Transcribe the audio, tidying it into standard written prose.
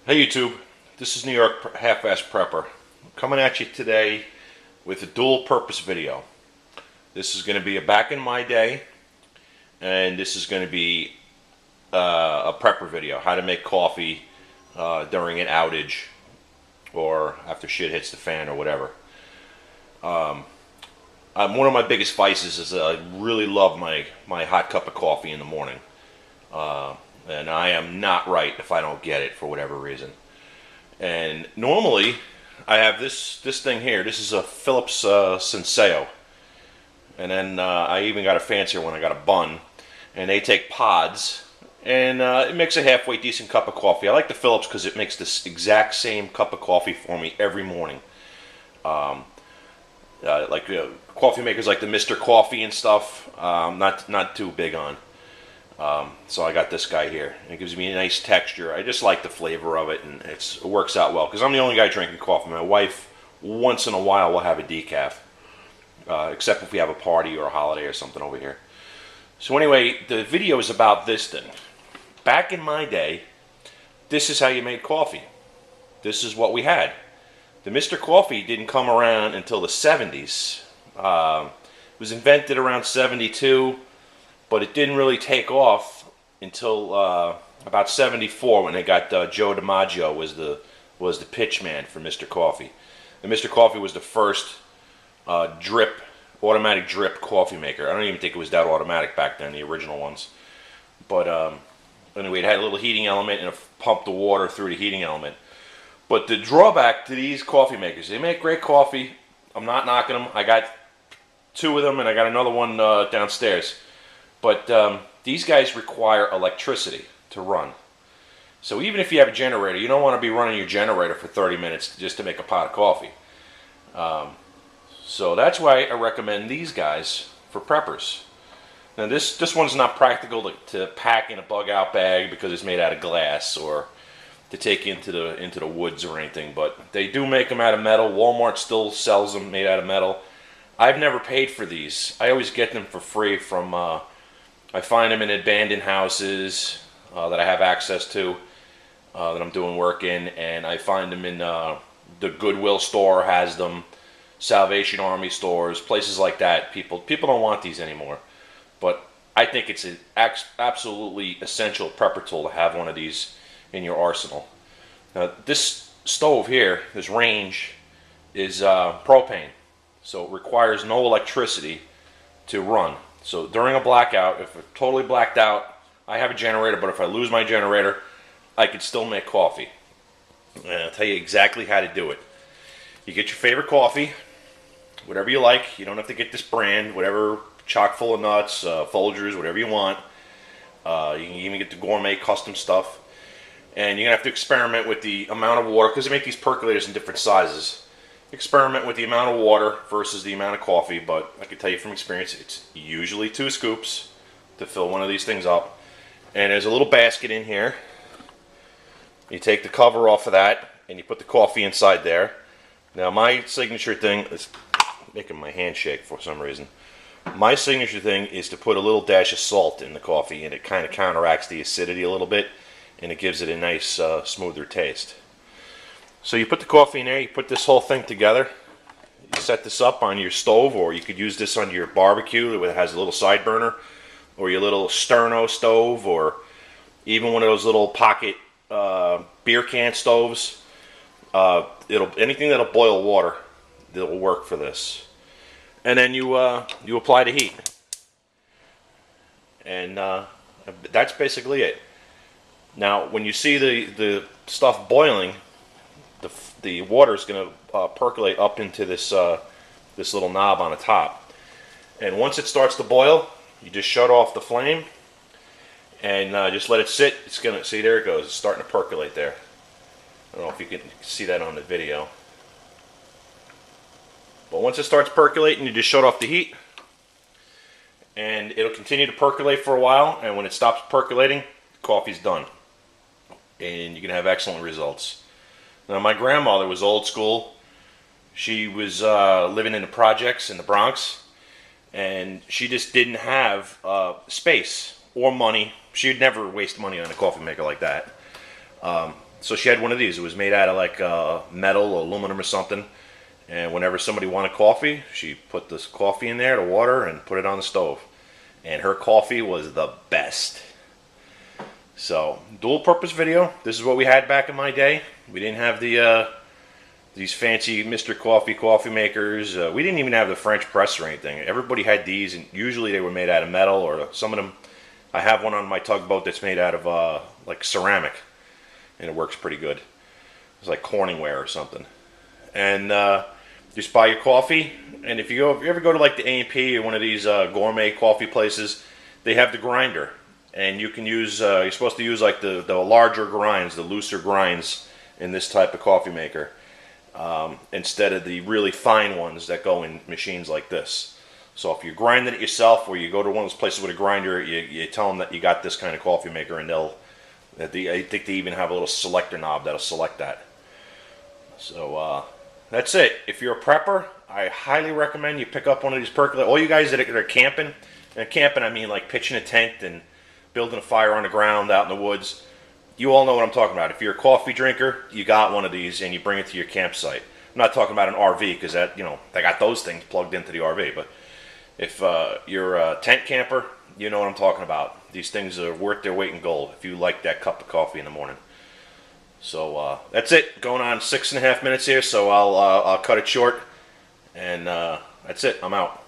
Hey YouTube, this is New York Half-Ass Prepper. I'm coming at you today with a dual purpose video. This is going to be a back in my day, and this is going to be a prepper video. How to make coffee during an outage or after shit hits the fan or whatever. One of my biggest vices is that I really love my hot cup of coffee in the morning. And I am not right if I don't get it for whatever reason. And normally, I have this thing here. This is a Philips Senseo. And then I even got a fancier one. I got a Bun. And they take pods. And it makes a halfway decent cup of coffee. I like the Philips because it makes this exact same cup of coffee for me every morning. Coffee makers like the Mr. Coffee and stuff, not too big on. So I got this guy here, and it gives me a nice texture. I just like the flavor of it, and it works out well, because I'm the only guy drinking coffee. My wife, once in a while, will have a decaf, except if we have a party or a holiday or something over here. So anyway, the video is about this thing. Back in my day, this is how you made coffee. This is what we had. The Mr. Coffee didn't come around until the 70s. It was invented around 72. But it didn't really take off until about 74 when they got Joe DiMaggio was the pitch man for Mr. Coffee. And Mr. Coffee was the first automatic drip coffee maker. I don't even think it was that automatic back then, the original ones. But anyway, it had a little heating element and it pumped the water through the heating element. But the drawback to these coffee makers, they make great coffee. I'm not knocking them. I got 2 of them and I got another one downstairs. But these guys require electricity to run. So even if you have a generator, you don't want to be running your generator for 30 minutes just to make a pot of coffee. So that's why I recommend these guys for preppers. Now this one's not practical to pack in a bug out bag because it's made out of glass, or to take into the woods or anything. But they do make them out of metal. Walmart still sells them made out of metal. I've never paid for these. I always get them for free from... I find them in abandoned houses that I have access to, that I'm doing work in, and I find them in the Goodwill store has them, Salvation Army stores, places like that. People don't want these anymore, but I think it's an absolutely essential prepper tool to have one of these in your arsenal. Now this stove here, this range, is propane, so it requires no electricity to run. So during a blackout, if we're totally blacked out, I have a generator, but if I lose my generator, I can still make coffee. And I'll tell you exactly how to do it. You get your favorite coffee, whatever you like. You don't have to get this brand, whatever, chock full of nuts, Folgers, whatever you want. You can even get the gourmet custom stuff. And you're going to have to experiment with the amount of water, because they make these percolators in different sizes. Experiment with the amount of water versus the amount of coffee, but I can tell you from experience, it's usually 2 scoops to fill one of these things up. And there's a little basket in here. You take the cover off of that, and you put the coffee inside there. Now my signature thing is making my hand shake for some reason. My signature thing is to put a little dash of salt in the coffee, and it kind of counteracts the acidity a little bit, and it gives it a nice, smoother taste. So you put the coffee in there, you put this whole thing together, you set this up on your stove, or you could use this on your barbecue that has a little side burner, or your little sterno stove, or even one of those little pocket beer can stoves. Anything that'll boil water, that'll work for this. And then you apply the heat. And that's basically it. Now when you see the stuff boiling, the water is going to percolate up into this little knob on the top, and once it starts to boil, you just shut off the flame and just let it sit. It's going to see, there it goes. It's starting to percolate there. I don't know if you can see that on the video, but once it starts percolating, you just shut off the heat, and it'll continue to percolate for a while. And when it stops percolating, coffee's done, and you can have excellent results. Now my grandmother was old school. She was living in the projects in the Bronx, and she just didn't have space or money. She'd never waste money on a coffee maker like that. So she had one of these. It was made out of like metal or aluminum or something. And whenever somebody wanted coffee, she put this coffee in there, the water, and put it on the stove. And her coffee was the best. So, dual purpose video. This is what we had back in my day. We didn't have the these fancy Mr. Coffee makers. We didn't even have the French press or anything. Everybody had these, and usually they were made out of metal, or some of them. I have one on my tugboat that's made out of like ceramic, and it works pretty good. It's like Corningware or something. And just buy your coffee, and if you ever go to like the A&P or one of these gourmet coffee places, they have the grinder, and you can use. You're supposed to use like the larger grinds, the looser grinds in this type of coffee maker, instead of the really fine ones that go in machines like this. So if you're grinding it yourself, or you go to one of those places with a grinder, you tell them that you got this kind of coffee maker, and I think they even have a little selector knob that'll select that. So that's it. If you're a prepper, I highly recommend you pick up one of these percolators. All you guys that are camping, and camping I mean like pitching a tent and building a fire on the ground out in the woods. You all know what I'm talking about. If you're a coffee drinker, you got one of these and you bring it to your campsite. I'm not talking about an RV, because that, they got those things plugged into the RV, but if you're a tent camper, you know what I'm talking about. These things are worth their weight in gold if you like that cup of coffee in the morning. So that's it. Going on 6.5 minutes here, so I'll cut it short, and that's it. I'm out.